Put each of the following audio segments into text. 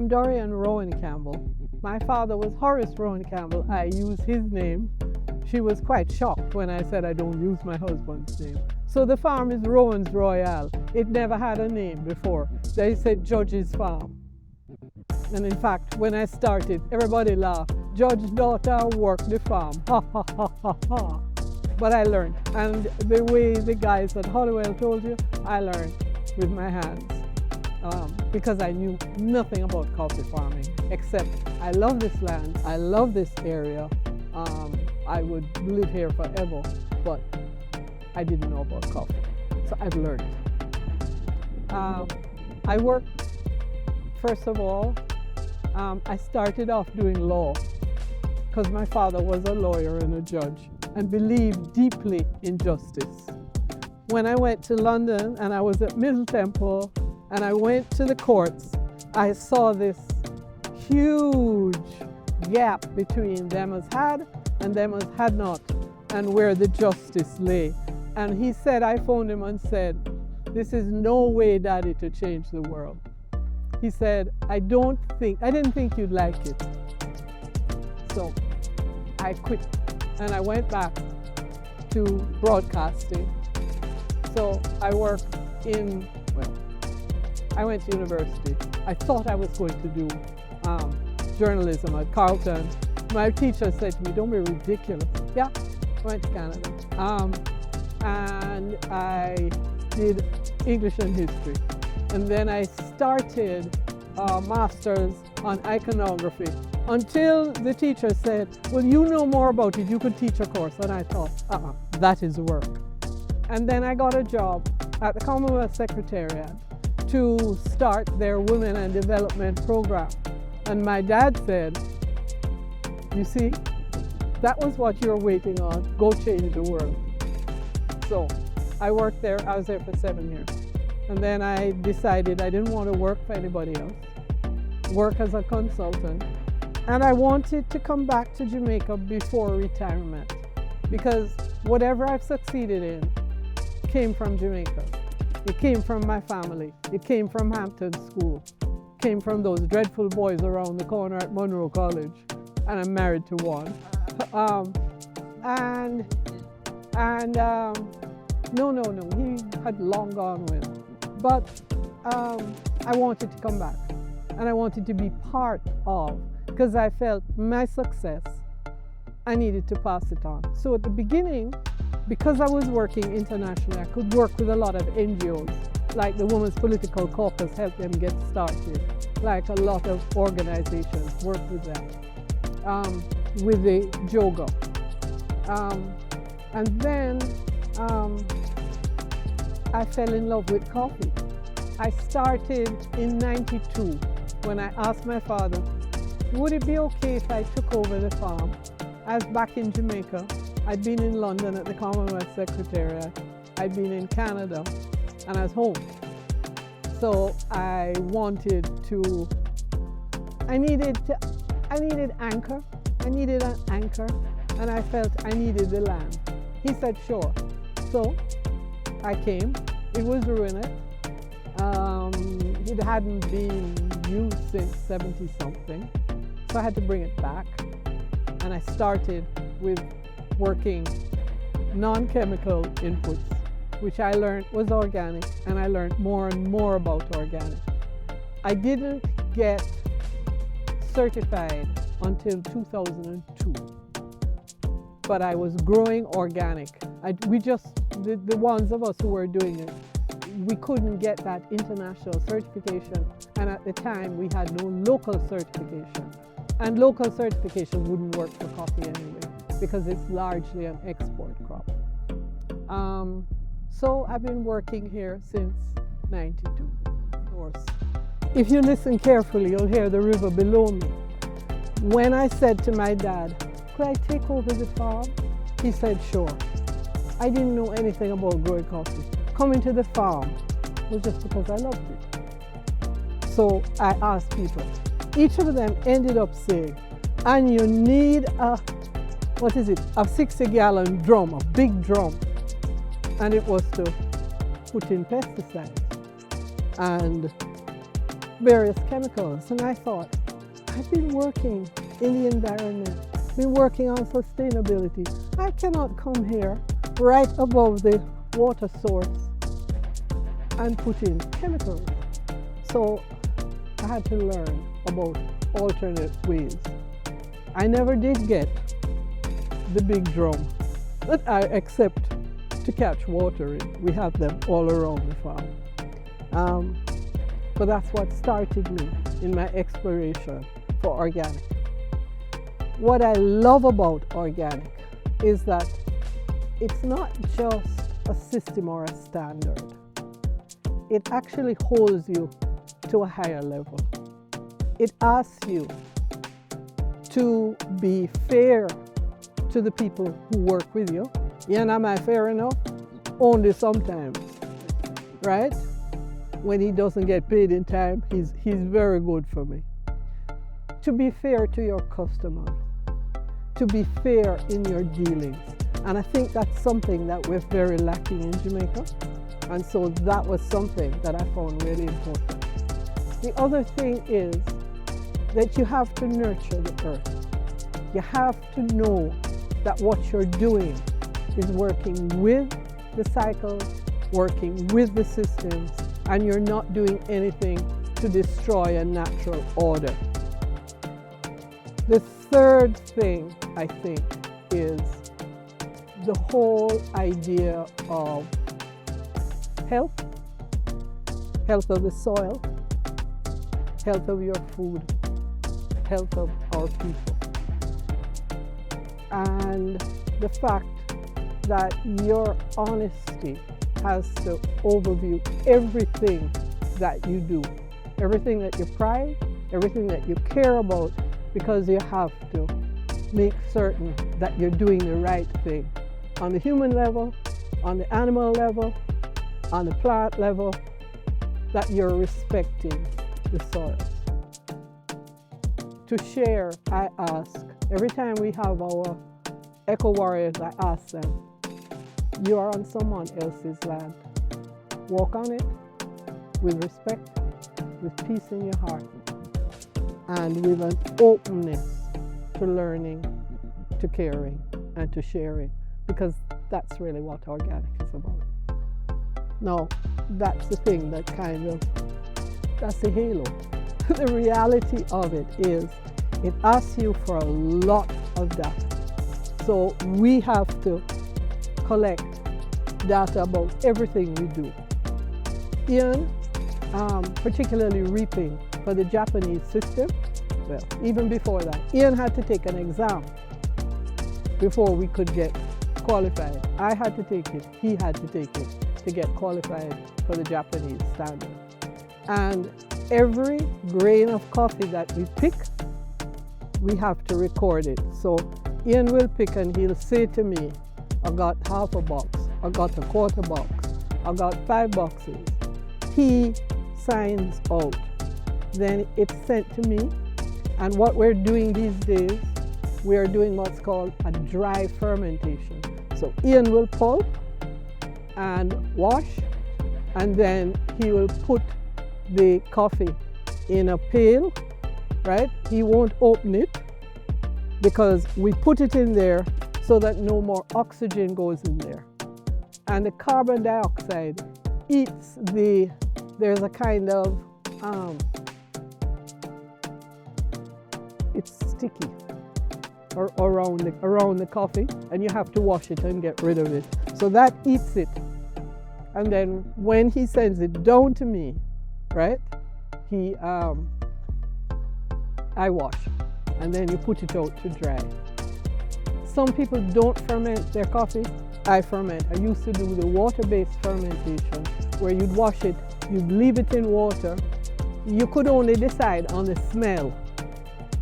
I'm Dorian Rowan Campbell. My father was Horace Rowan Campbell. I use his name. She was quite shocked when I said I don't use my husband's name. So the farm is Rowan's Royale. It never had a name before. They said Judge's Farm. And in fact, when I started, everybody laughed. Judge's daughter worked the farm. Ha ha ha ha ha. But I learned. And the way the guys at Hollywell told you, I learned with my hands. Because I knew nothing about coffee farming, except I love this land, I love this area. I would live here forever, but I didn't know about coffee. So I've learned. I worked, first of all, I started off doing law because my father was a lawyer and a judge and believed deeply in justice. When I went to London and I was at Middle Temple and I went to the courts, I saw this huge gap between them as had and them as had not, and where the justice lay. And he said, I phoned him and said, this is no way, Daddy, to change the world. He said, I didn't think you'd like it. So I quit and I went back to broadcasting. So I worked I went to university. I thought I was going to do journalism at Carleton. My teacher said to me, don't be ridiculous. Yeah, I went to Canada. And I did English and history. And then I started a master's on iconography until the teacher said, well, you know more about it, you could teach a course. And I thought, that is work. And then I got a job at the Commonwealth Secretariat to start their Women and Development program. And my dad said, you see, that was what you're waiting on, go change the world. So I worked there, I was there for 7 years. And then I decided I didn't want to work for anybody else, work as a consultant. And I wanted to come back to Jamaica before retirement because whatever I've succeeded in came from Jamaica. It came from my family. It came from Hampton School. It came from those dreadful boys around the corner at Monroe College. And I'm married to one. No, he had long gone with. But I wanted to come back. And I wanted to be part of, because I felt my success, I needed to pass it on. So at the beginning, because I was working internationally, I could work with a lot of NGOs, like the Women's Political Caucus helped them get started, like a lot of organizations work with them, with the JOGA. And then I fell in love with coffee. I started in '92 when I asked my father, would it be okay if I took over the farm? I was back in Jamaica. I'd been in London at the Commonwealth Secretariat. I'd been in Canada, and I was home. So I needed anchor. I needed an anchor, and I felt I needed the land. He said, sure. So I came. It was ruined. It hadn't been used since 70-something. So I had to bring it back. And I started with working non-chemical inputs, which I learned was organic, and I learned more and more about organic. I didn't get certified until 2002, but I was growing organic. The ones of us who were doing it, we couldn't get that international certification, and at the time we had no local certification. And local certification wouldn't work for coffee anyway, because it's largely an export crop. So I've been working here since '92, of course. If you listen carefully, you'll hear the river below me. When I said to my dad, could I take over the farm? He said, sure. I didn't know anything about growing coffee. Coming to the farm was just because I loved it. So I asked people. Each of them ended up saying, and you need a 60-gallon drum, a big drum. And it was to put in pesticides. And various chemicals. And I thought, I've been working in the environment, been working on sustainability. I cannot come here right above the water source and put in chemicals. So I had to learn about alternate ways. I never did get the big drum that I accept to catch water in. We have them all around the farm. But that's what started me in my exploration for organic. What I love about organic is that it's not just a system or a standard. It actually holds you to a higher level. It asks you to be fair to the people who work with you. Yeah, am I fair enough? Only sometimes, right? When he doesn't get paid in time, he's very good for me. To be fair to your customer, to be fair in your dealings. And I think that's something that we're very lacking in Jamaica. And so that was something that I found really important. The other thing is that you have to nurture the earth. You have to know that what you're doing is working with the cycles, working with the systems, and you're not doing anything to destroy a natural order. The third thing, I think, is the whole idea of health of the soil, health of your food, health of our people. And the fact that your honesty has to overview everything that you do, everything that you prize, everything that you care about, because you have to make certain that you're doing the right thing on the human level, on the animal level, on the plant level, that you're respecting the soils. To share, I ask, every time we have our eco warriors, I ask them, you are on someone else's land. Walk on it with respect, with peace in your heart, and with an openness to learning, to caring, and to sharing, because that's really what organic is about. Now, that's the thing that that's the halo. The reality of it is, it asks you for a lot of data. So we have to collect data about everything we do. Ian, particularly reaping for the Japanese system, well, even before that, Ian had to take an exam before we could get qualified. I had to take it, he had to take it to get qualified for the Japanese standard. And every grain of coffee that we pick, we have to record it. So Ian will pick and he'll say to me, I got half a box, I got a quarter box, I got 5 boxes. He signs out. Then it's sent to me. And what we're doing these days, we are doing what's called a dry fermentation. So Ian will pulp and wash, and then he will put the coffee in a pail, right? He won't open it because we put it in there so that no more oxygen goes in there. And the carbon dioxide eats there's a kind of, it's sticky around the coffee, and you have to wash it and get rid of it. So that eats it. And then when he sends it down to me, right, I wash, and then you put it out to dry. Some people don't ferment their coffee. I ferment. I used to do the water-based fermentation, where you'd wash it, you'd leave it in water. You could only decide on the smell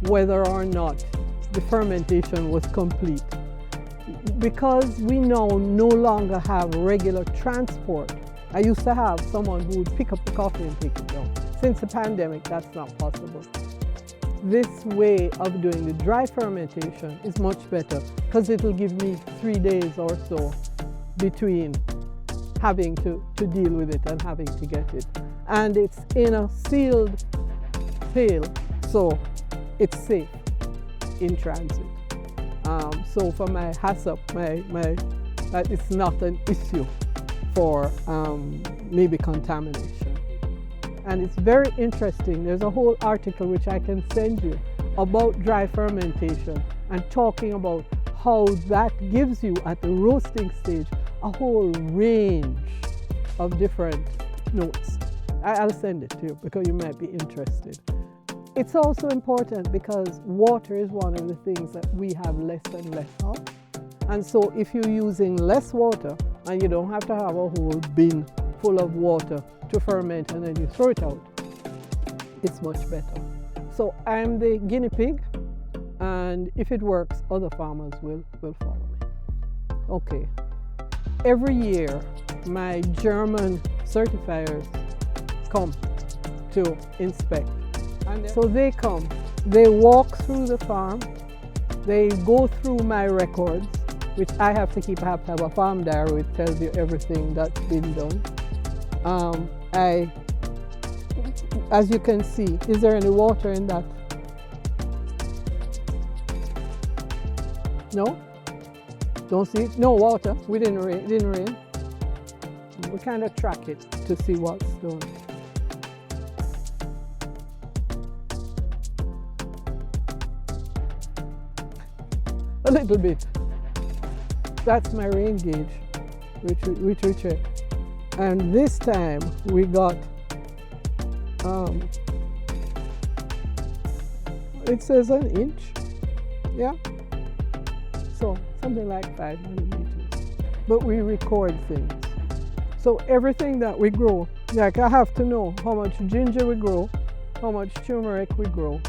whether or not the fermentation was complete. Because we now no longer have regular transport. I used to have someone who would pick up the coffee and take it down. Since the pandemic, that's not possible. This way of doing the dry fermentation is much better, because it'll give me 3 days or so between having to deal with it and having to get it. And it's in a sealed fail, so it's safe in transit. So for my HACCP, that it's not an issue for maybe contamination. And it's very interesting. There's a whole article which I can send you about dry fermentation and talking about how that gives you at the roasting stage a whole range of different notes. I'll send it to you because you might be interested. It's also important because water is one of the things that we have less and less of. And so if you're using less water, and you don't have to have a whole bin full of water to ferment and then you throw it out, it's much better. So I'm the guinea pig, and if it works, other farmers will follow me. Okay. Every year, my German certifiers come to inspect. And so they come, they walk through the farm, they go through my records, which I have to keep. I have to have a farm diary which tells you everything that's been done. As you can see, is there any water in that? No? Don't see it? No water. We didn't rain. It didn't rain. We kind of track it to see what's done. A little bit. That's my rain gauge, which we check. And this time we got, it says an inch, yeah? So something like 5 millimeters. But we record things. So everything that we grow, like I have to know how much ginger we grow, how much turmeric we grow.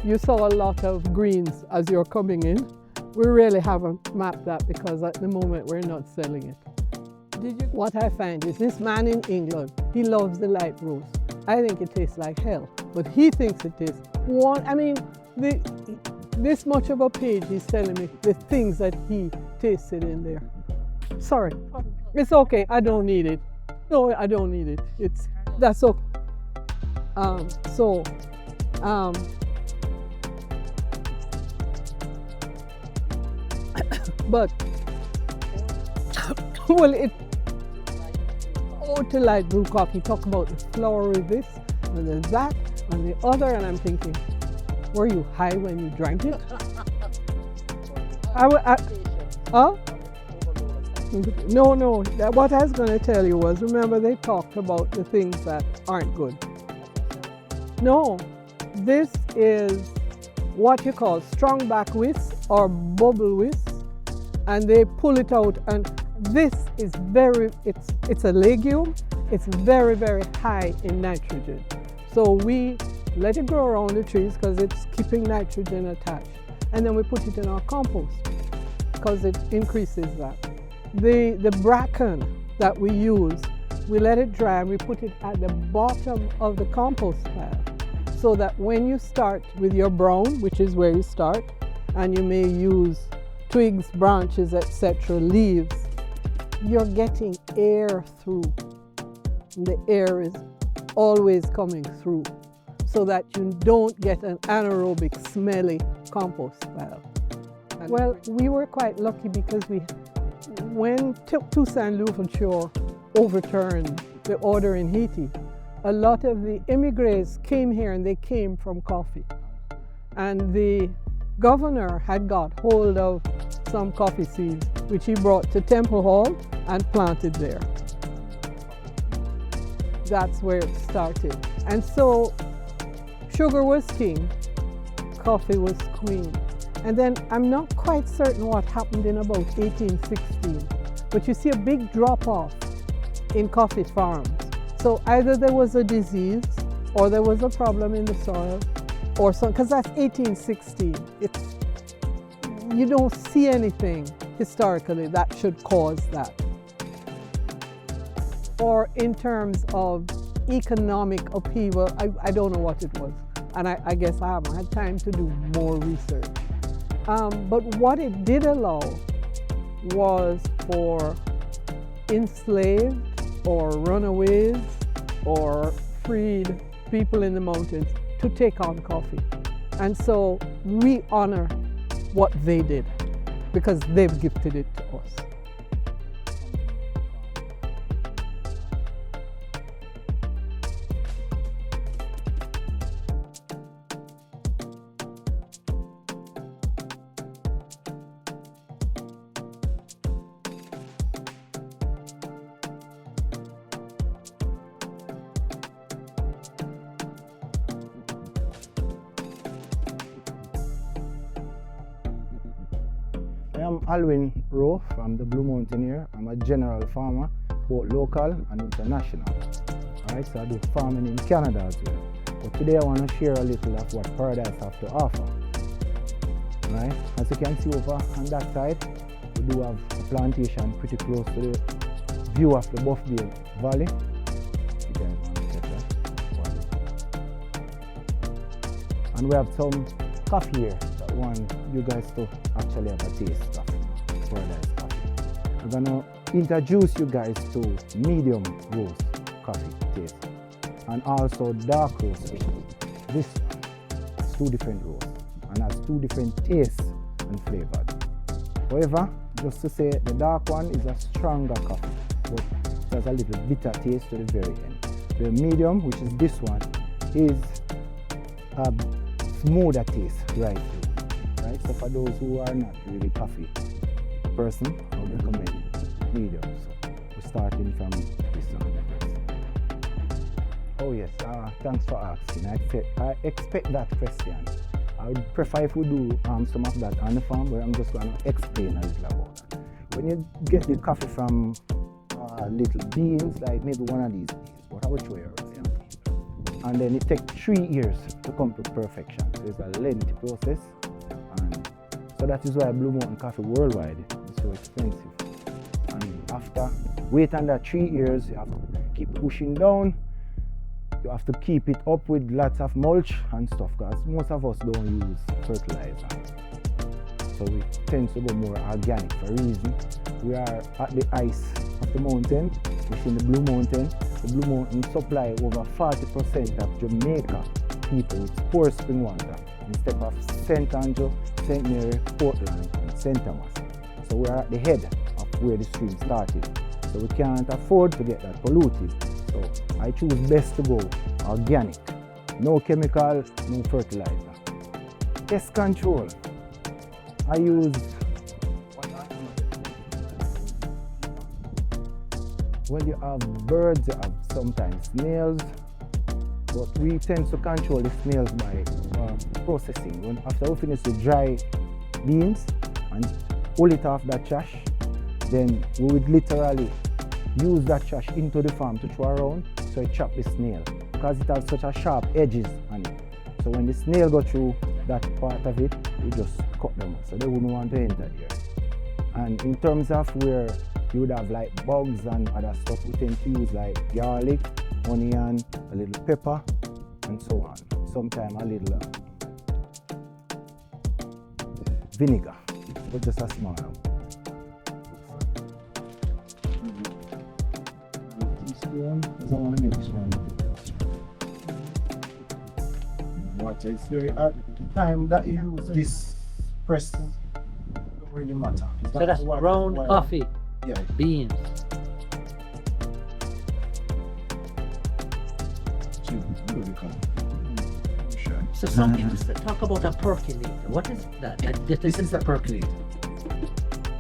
You saw a lot of greens as you're coming in. We really haven't mapped that because at the moment we're not selling it. What I find is this man in England, he loves the light roast. I think it tastes like hell, but he thinks it tastes one. I mean, this much of a page he's telling me the things that he tasted in there. Sorry, it's okay. I don't need it. No, I don't need it. That's okay. But well, to light brew coffee, talk about the flowery this and then that and the other, and I'm thinking, were you high when you drank it? No. What I was going to tell you was, remember they talked about the things that aren't good. No, this is what you call strong back whisk or bubble whisk, and they pull it out, and this is it's a legume. It's very, very high in nitrogen. So we let it grow around the trees because it's keeping nitrogen attached. And then we put it in our compost because it increases that. The bracken that we use, we let it dry and we put it at the bottom of the compost pile so that when you start with your brown, which is where you start, and you may use twigs, branches, etc., leaves, you're getting air through. The air is always coming through so that you don't get an anaerobic, smelly compost pile. Well, we were quite lucky because when Toussaint Louverture overturned the order in Haiti, a lot of the immigrants came here and they came from coffee. And the governor had got hold of some coffee seeds, which he brought to Temple Hall and planted there. That's where it started. And so sugar was king, coffee was queen. And then I'm not quite certain what happened in about 1816, but you see a big drop off in coffee farms. So either there was a disease or there was a problem in the soil or something, because that's 1816. You don't see anything historically that should cause that. Or in terms of economic upheaval, I don't know what it was. And I guess I haven't had time to do more research. But what it did allow was for enslaved or runaways or freed people in the mountains to take on coffee. And so we honor what they did because they've gifted it to us. I'm Alwyn Rowe from the Blue Mountain here. I'm a general farmer, both local and international. Alright, so I do farming in Canada as well. But today I want to share a little of what Paradise have to offer. Right? As you can see over on that side, we do have a plantation pretty close to the view of the Buffalo Valley. You guys want to check that? And we have some coffee here that want you guys to actually have a taste of Paradise coffee. I'm gonna introduce you guys to medium roast coffee taste and also dark roast. This one has two different roasts and has two different tastes and flavors. However, just to say, the dark one is a stronger coffee, but it has a little bitter taste to the very end. The medium, which is this one, is a smoother taste right through. Right? So for those who are not really coffee person, I would recommend medium. So we're starting from this one first. Oh yes, thanks for asking. I expect that question. I would prefer if we do some of that on the farm, but I'm just going to explain a little about that. When you get the coffee from little beans, like maybe one of these beans, but I will show you earlier. And then it takes 3 years to come to perfection. So it's a lengthy process. And so that is why Blue Mountain Coffee worldwide is so expensive. And after wait under 3 years, you have to keep pushing down. You have to keep it up with lots of mulch and stuff, because most of us don't use fertilizer. So we tend to go more organic for a reason. We are at the ice of the mountain, which is in the Blue Mountain. The Blue Mountain supply over 40% of Jamaica people with poor spring water instead of St. Andrew, St. Mary, Portland, and St. Thomas. So we are at the head of where the stream started. So we can't afford to get that polluted. So I choose best to go organic. No chemical, no fertilizer. Pest control. I use, well, you have birds, you have sometimes snails, but we tend to control the snails by processing. After we finish the dry beans and pull it off that trash, then we would literally use that trash into the farm to throw around, so it chop the snail, because it has such a sharp edges on it. So when the snail go through that part of it, we just cut them out, so they wouldn't want to enter there. And in terms of where you would have like bugs and other stuff, we tend to use like garlic, onion, a little pepper, and so on. Sometimes a little vinegar, but just a small amount. Because I want to mix one. Water is very at the time that you use this press don't really matter. So that's ground coffee, yeah, beans. So talk about a percolator. What is that? This is the percolator.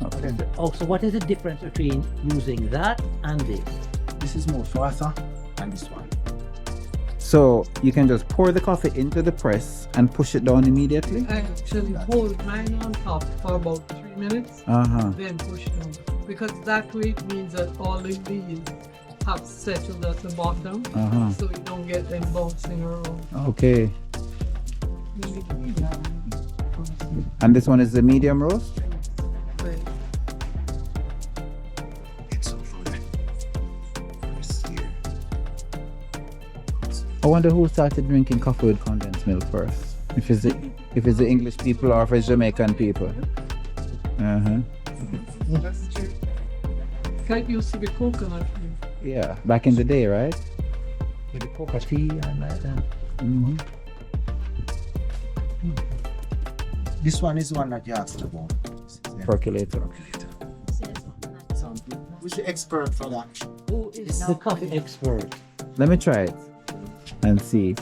Okay. Oh, so what is the difference between using that and this? This is more faster than this one. So you can just pour the coffee into the press and push it down immediately? I actually hold mine on top for about 3 minutes, then push down. Because that way it means that all the beans have settled at the bottom, so you don't get them bouncing around. Okay. And this one is the medium roast? I wonder who started drinking coffee with condensed milk first. If it's the English people or if it's Jamaican people. That's true. That used to be coconut milk. Yeah, back in the day, right? with the cocoa tea and like that. Mm-hmm. This one is the one that you asked about. Percolator. So, who's the expert for that? Who is the coffee expert? Let me try it and see.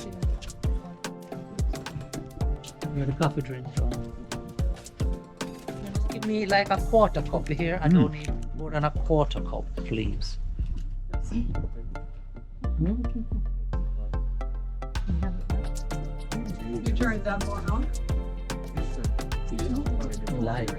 You're the coffee drinker. Give me like a quarter cup here. I don't need more than a quarter cup, please. You turn that one on? Light.